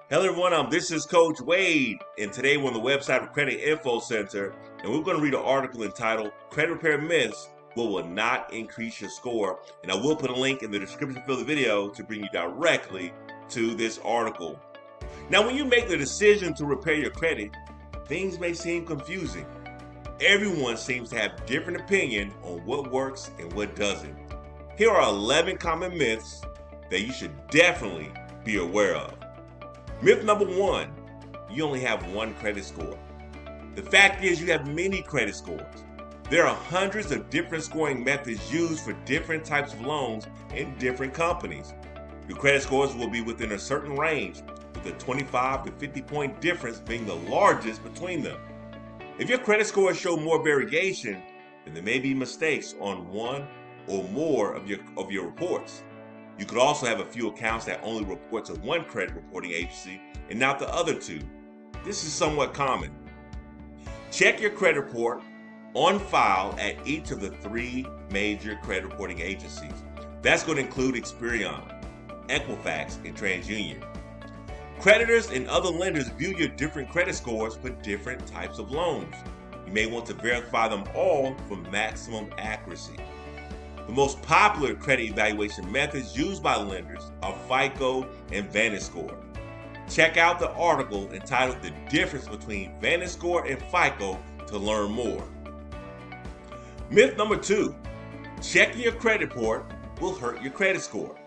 Hello everyone, this is Coach Wade, and today we're on the website of Credit Info Center, and we're going to read an article entitled Credit Repair Myths Will Not Increase Your Score, and I will put a link in the description for the video to bring you directly to this article. Now, when you make the decision to repair your credit, things may seem confusing. Everyone seems to have different opinion on what works and what doesn't. Here are 11 common myths that you should definitely be aware of. Myth number 1, you only have one credit score. The fact is you have many credit scores. There are hundreds of different scoring methods used for different types of loans in different companies. Your credit scores will be within a certain range, with a 25 to 50 point difference being the largest between them. If your credit scores show more variation, then there may be mistakes on one or more of your reports. You could also have a few accounts that only report to one credit reporting agency and not the other two. This is somewhat common. Check your credit report on file at each of the 3 major credit reporting agencies. That's going to include Experian, Equifax, and TransUnion. Creditors and other lenders view your different credit scores for different types of loans. You may want to verify them all for maximum accuracy. The most popular credit evaluation methods used by lenders are FICO and VantageScore. Check out the article entitled The Difference Between VantageScore and FICO to learn more. Myth number 2, checking your credit report will hurt your credit score.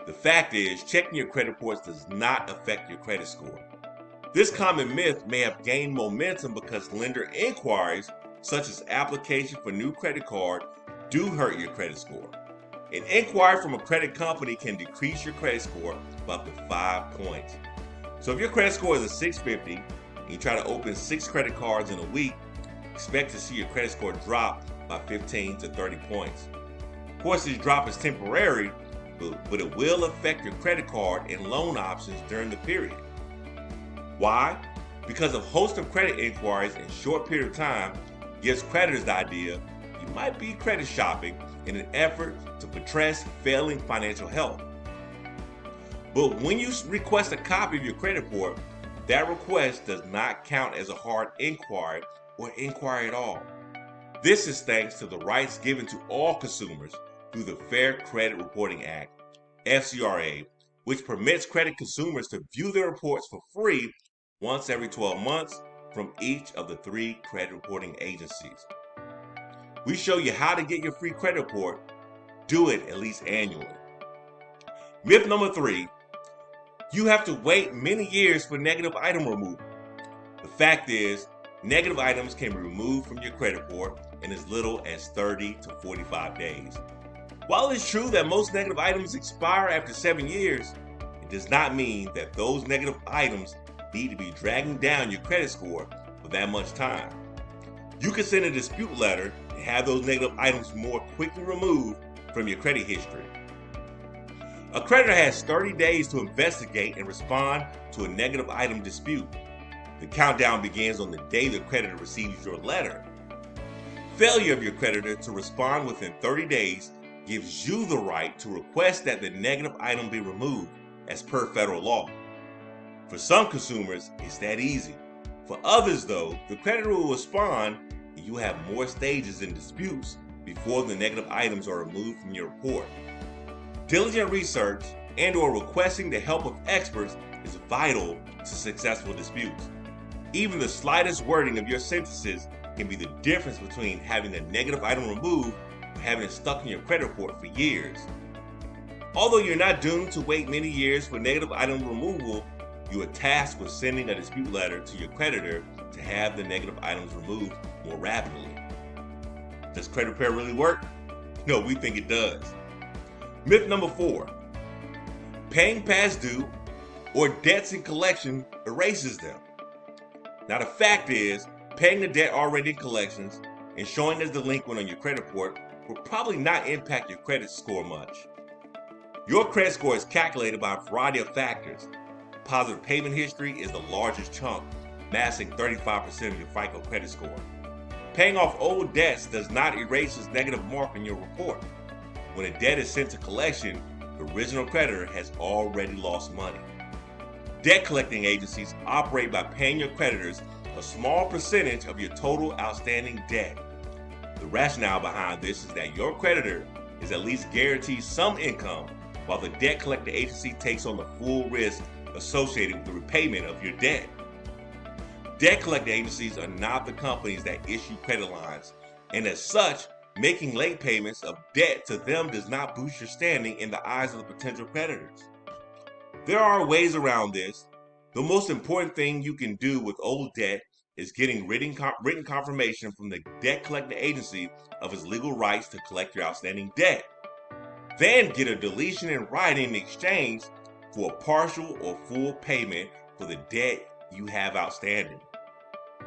The fact is, checking your credit reports does not affect your credit score. This common myth may have gained momentum because lender inquiries, such as application for new credit card, do hurt your credit score. An inquiry from a credit company can decrease your credit score by up to 5 points. So if your credit score is a 650 and you try to open 6 credit cards in a week, expect to see your credit score drop by 15 to 30 points. Of course, this drop is temporary, but it will affect your credit card and loan options during the period. Why? Because a host of credit inquiries in a short period of time gives creditors the idea you might be credit shopping in an effort to buttress failing financial health. But when you request a copy of your credit report, that request does not count as a hard inquiry or inquiry at all. This is thanks to the rights given to all consumers through the Fair Credit Reporting Act, FCRA, which permits credit consumers to view their reports for free once every 12 months from each of the 3 credit reporting agencies. We show you how to get your free credit report. Do it at least annually. Myth number 3, you have to wait many years for negative item removal. The fact is, negative items can be removed from your credit report in as little as 30 to 45 days. While it's true that most negative items expire after 7 years, it does not mean that those negative items need to be dragging down your credit score for that much time. You can send a dispute letter and have those negative items more quickly removed from your credit history. A creditor has 30 days to investigate and respond to a negative item dispute. The countdown begins on the day the creditor receives your letter. Failure of your creditor to respond within 30 days gives you the right to request that the negative item be removed as per federal law. For some consumers, it's that easy. For others, though, the creditor will respond and you have more stages in disputes before the negative items are removed from your report. Diligent research and/or requesting the help of experts is vital to successful disputes. Even the slightest wording of your sentences can be the difference between having the negative item removed and having it stuck in your credit report for years. Although you're not doomed to wait many years for negative item removal, you are tasked with sending a dispute letter to your creditor to have the negative items removed more rapidly. Does credit repair really work? No, we think it does. Myth number 4, paying past due or debts in collection erases them. Now the fact is, paying the debt already in collections and showing as delinquent on your credit report will probably not impact your credit score much. Your credit score is calculated by a variety of factors. Positive payment history is the largest chunk, amassing 35% of your FICO credit score. Paying off old debts does not erase this negative mark in your report. When a debt is sent to collection, the original creditor has already lost money. Debt collecting agencies operate by paying your creditors a small percentage of your total outstanding debt. The rationale behind this is that your creditor is at least guaranteed some income, while the debt collecting agency takes on the full risk associated with the repayment of your debt. Debt collecting agencies are not the companies that issue credit lines, and as such, making late payments of debt to them does not boost your standing in the eyes of the potential creditors. There are ways around this. The most important thing you can do with old debt is getting written confirmation from the debt collecting agency of its legal rights to collect your outstanding debt. Then get a deletion in writing in exchange for a partial or full payment for the debt you have outstanding.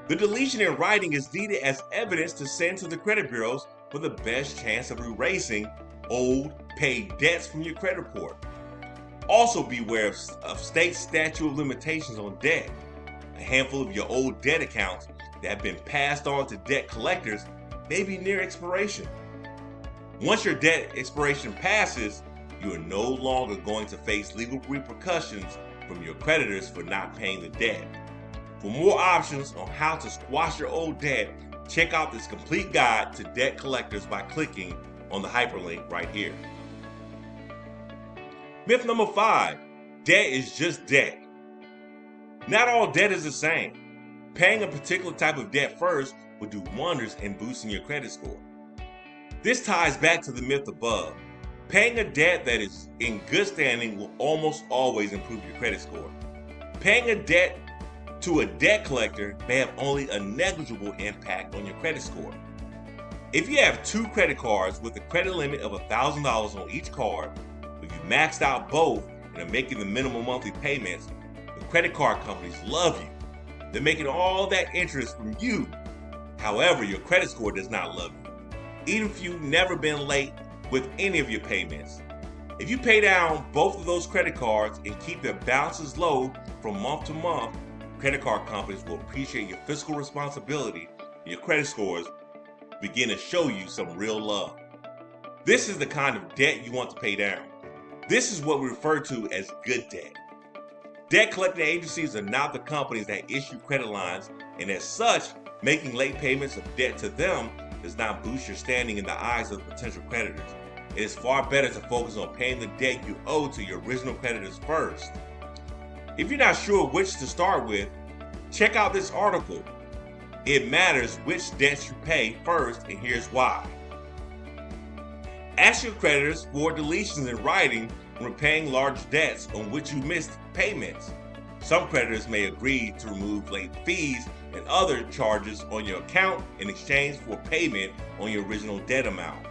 The deletion in writing is needed as evidence to send to the credit bureaus for the best chance of erasing old paid debts from your credit report. Also beware of state statute of limitations on debt. A handful of your old debt accounts that have been passed on to debt collectors may be near expiration. Once your debt expiration passes, you are no longer going to face legal repercussions from your creditors for not paying the debt. For more options on how to squash your old debt, check out this complete guide to debt collectors by clicking on the hyperlink right here. Myth number 5, debt is just debt. Not all debt is the same. Paying a particular type of debt first will do wonders in boosting your credit score. This ties back to the myth above. Paying a debt that is in good standing will almost always improve your credit score. Paying a debt to a debt collector may have only a negligible impact on your credit score. If you have 2 credit cards with a credit limit of $1,000 on each card, if you maxed out both and are making the minimum monthly payments, the credit card companies love you. They're making all that interest from you. However, your credit score does not love you, even if you've never been late with any of your payments. If you pay down both of those credit cards and keep their balances low from month to month, credit card companies will appreciate your fiscal responsibility and your credit scores begin to show you some real love. This is the kind of debt you want to pay down. This is what we refer to as good debt. Debt collecting agencies are not the companies that issue credit lines, and as such, making late payments of debt to them does not boost your standing in the eyes of potential creditors. It is far better to focus on paying the debt you owe to your original creditors first. If you're not sure which to start with, check out this article. It matters which debts you pay first, and here's why. Ask your creditors for deletions in writing when paying large debts on which you missed payments. Some creditors may agree to remove late fees and other charges on your account in exchange for payment on your original debt amount.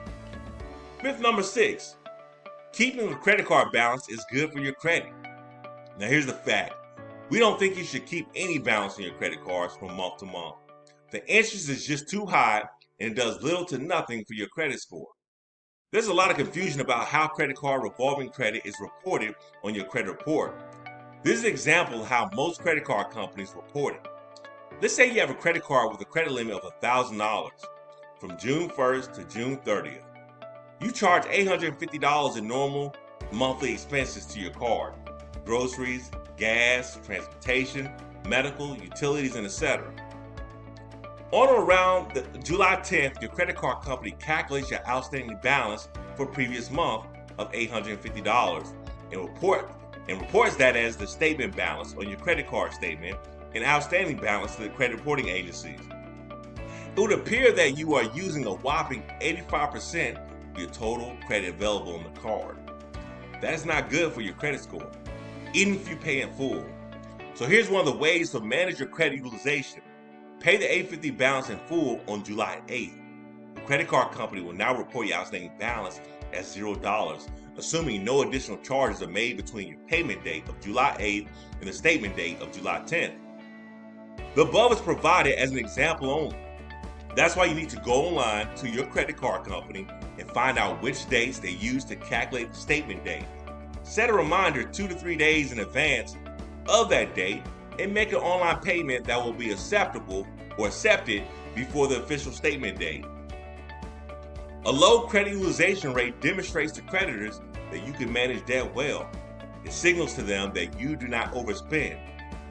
Myth number 6, keeping a credit card balance is good for your credit. Now here's the fact. We don't think you should keep any balance on your credit cards from month to month. The interest is just too high and it does little to nothing for your credit score. There's a lot of confusion about how credit card revolving credit is reported on your credit report. This is an example of how most credit card companies report it. Let's say you have a credit card with a credit limit of $1,000 from June 1st to June 30th. You charge $850 in normal monthly expenses to your card: groceries, gas, transportation, medical, utilities, and etc. On or around July 10th, your credit card company calculates your outstanding balance for previous month of $850 and reports that as the statement balance on your credit card statement and outstanding balance to the credit reporting agencies. It would appear that you are using a whopping 85% of your total credit available on the card. That is not good for your credit score, even if you pay in full. So here's one of the ways to manage your credit utilization. Pay the $850 balance in full on July 8th. The credit card company will now report your outstanding balance as $0, assuming no additional charges are made between your payment date of July 8th and the statement date of July 10th. The above is provided as an example only. That's why you need to go online to your credit card company and find out which dates they use to calculate the statement date. Set a reminder 2 to 3 days in advance of that date and make an online payment that will be acceptable or accepted before the official statement date. A low credit utilization rate demonstrates to creditors that you can manage debt well. It signals to them that you do not overspend.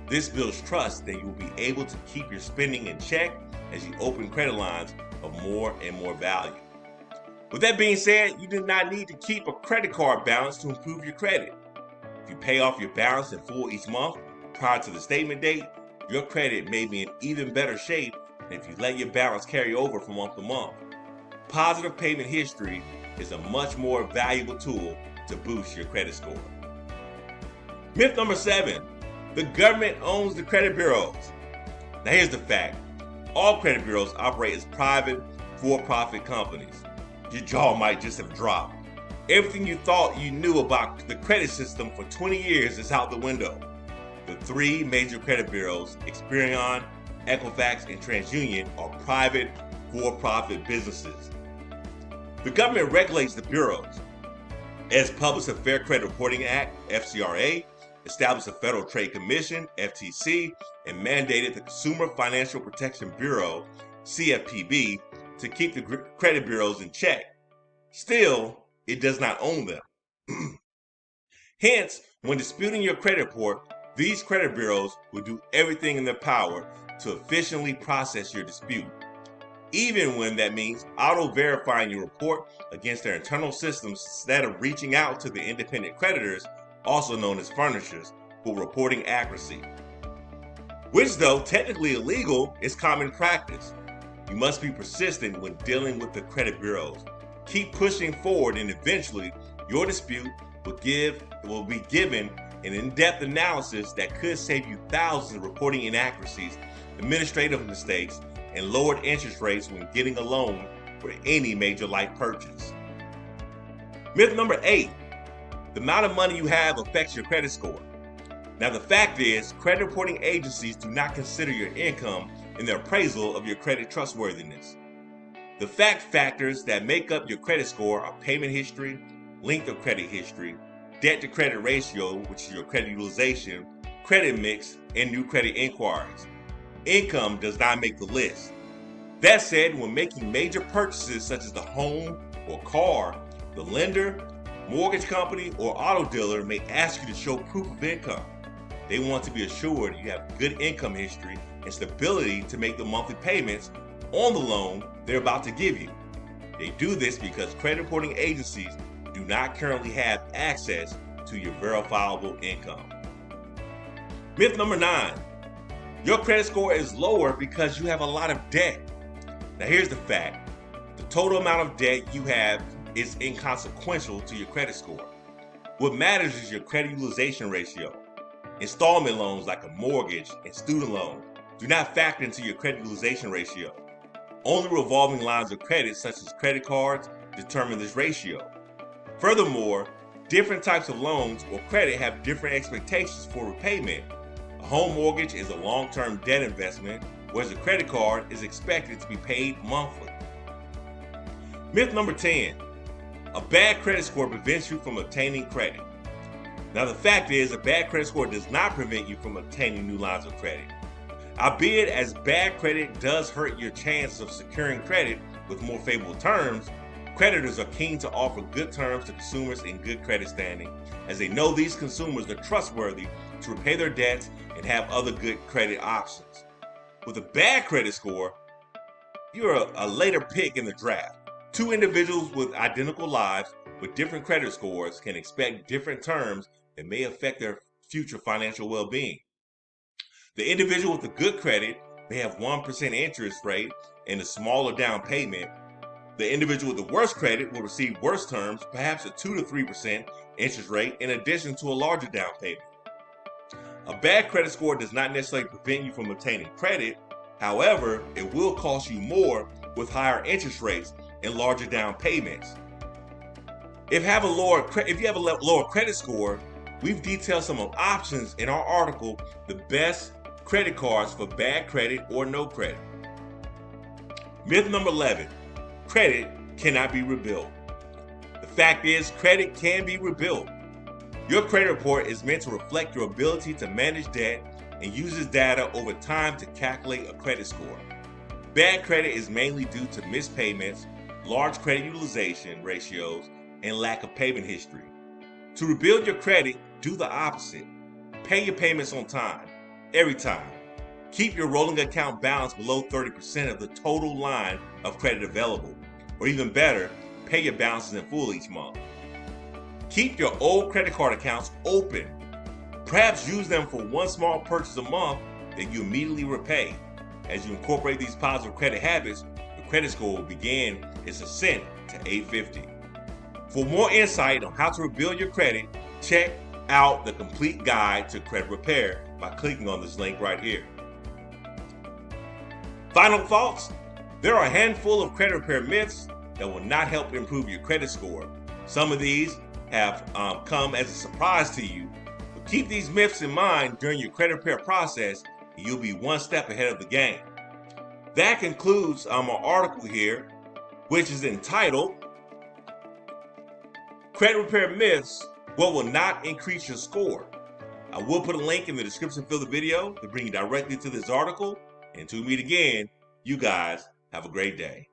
This builds trust that you will be able to keep your spending in check as you open credit lines of more and more value. With that being said, you do not need to keep a credit card balance to improve your credit. If you pay off your balance in full each month prior to the statement date, your credit may be in even better shape than if you let your balance carry over from month to month. Positive payment history is a much more valuable tool to boost your credit score. Myth number 7, the government owns the credit bureaus. Now here's the fact. All credit bureaus operate as private, for-profit companies. Your jaw might just have dropped. Everything you thought you knew about the credit system for 20 years is out the window. The 3 major credit bureaus, Experian, Equifax, and TransUnion, are private, for-profit businesses. The government regulates the bureaus. It has published a Fair Credit Reporting Act, FCRA, established a Federal Trade Commission, FTC, and mandated the Consumer Financial Protection Bureau, CFPB, to keep the credit bureaus in check. Still, it does not own them. Hence, when disputing your credit report, these credit bureaus will do everything in their power to efficiently process your dispute, even when that means auto-verifying your report against their internal systems instead of reaching out to the independent creditors, also known as furnishers, for reporting accuracy. Which, though technically illegal, is common practice. You must be persistent when dealing with the credit bureaus. Keep pushing forward, and eventually your dispute will be given an in-depth analysis that could save you thousands of reporting inaccuracies, administrative mistakes, and lowered interest rates when getting a loan for any major life purchase. Myth number 8, the amount of money you have affects your credit score. Now the fact is, credit reporting agencies do not consider your income in their appraisal of your credit trustworthiness. The fact factors that make up your credit score are payment history, length of credit history, debt to credit ratio, which is your credit utilization, credit mix, and new credit inquiries. Income does not make the list. That said, when making major purchases such as the home or car, the lender, mortgage company, or auto dealer may ask you to show proof of income. They want to be assured you have good income history and stability to make the monthly payments on the loan they're about to give you. They do this because credit reporting agencies do not currently have access to your verifiable income. Myth number 9, your credit score is lower because you have a lot of debt. Now here's the fact. The total amount of debt you have is inconsequential to your credit score. What matters is your credit utilization ratio. Installment loans like a mortgage and student loan do not factor into your credit utilization ratio. Only revolving lines of credit such as credit cards determine this ratio. Furthermore, different types of loans or credit have different expectations for repayment. A home mortgage is a long-term debt investment, whereas a credit card is expected to be paid monthly. Myth number 10, a bad credit score prevents you from obtaining credit. Now the fact is, a bad credit score does not prevent you from obtaining new lines of credit. Albeit as bad credit does hurt your chance of securing credit with more favorable terms, creditors are keen to offer good terms to consumers in good credit standing, as they know these consumers are trustworthy to repay their debts and have other good credit options. With a bad credit score, you're a later pick in the draft. 2 individuals with identical lives with different credit scores can expect different terms that may affect their future financial well-being. The individual with a good credit may have 1% interest rate and a smaller down payment. The individual with the worst credit will receive worse terms, perhaps a 2 to 3% interest rate in addition to a larger down payment. A bad credit score does not necessarily prevent you from obtaining credit. However, it will cost you more with higher interest rates and larger down payments. If you have a lower credit score, we've detailed some of options in our article, The Best Credit Cards for Bad Credit or No Credit. Myth number 11, credit cannot be rebuilt. The fact is, credit can be rebuilt. Your credit report is meant to reflect your ability to manage debt and uses data over time to calculate a credit score. Bad credit is mainly due to missed payments, large credit utilization ratios, and lack of payment history. To rebuild your credit, do the opposite. Pay your payments on time, every time. Keep your rolling account balance below 30% of the total line of credit available. Or even better, pay your balances in full each month. Keep your old credit card accounts open. Perhaps use them for one small purchase a month that you immediately repay. As you incorporate these positive credit habits, your credit score will begin its ascent to 850. For more insight on how to rebuild your credit, check out the complete guide to credit repair by clicking on this link right here. Final thoughts: there are a handful of credit repair myths that will not help improve your credit score. Some of these have come as a surprise to you, but keep these myths in mind during your credit repair process, and you'll be one step ahead of the game. That concludes our article here, which is entitled Credit Repair Myths: What Will Not Increase Your Score. I will put a link in the description of the video to bring you directly to this article. Until we meet again, you guys have a great day.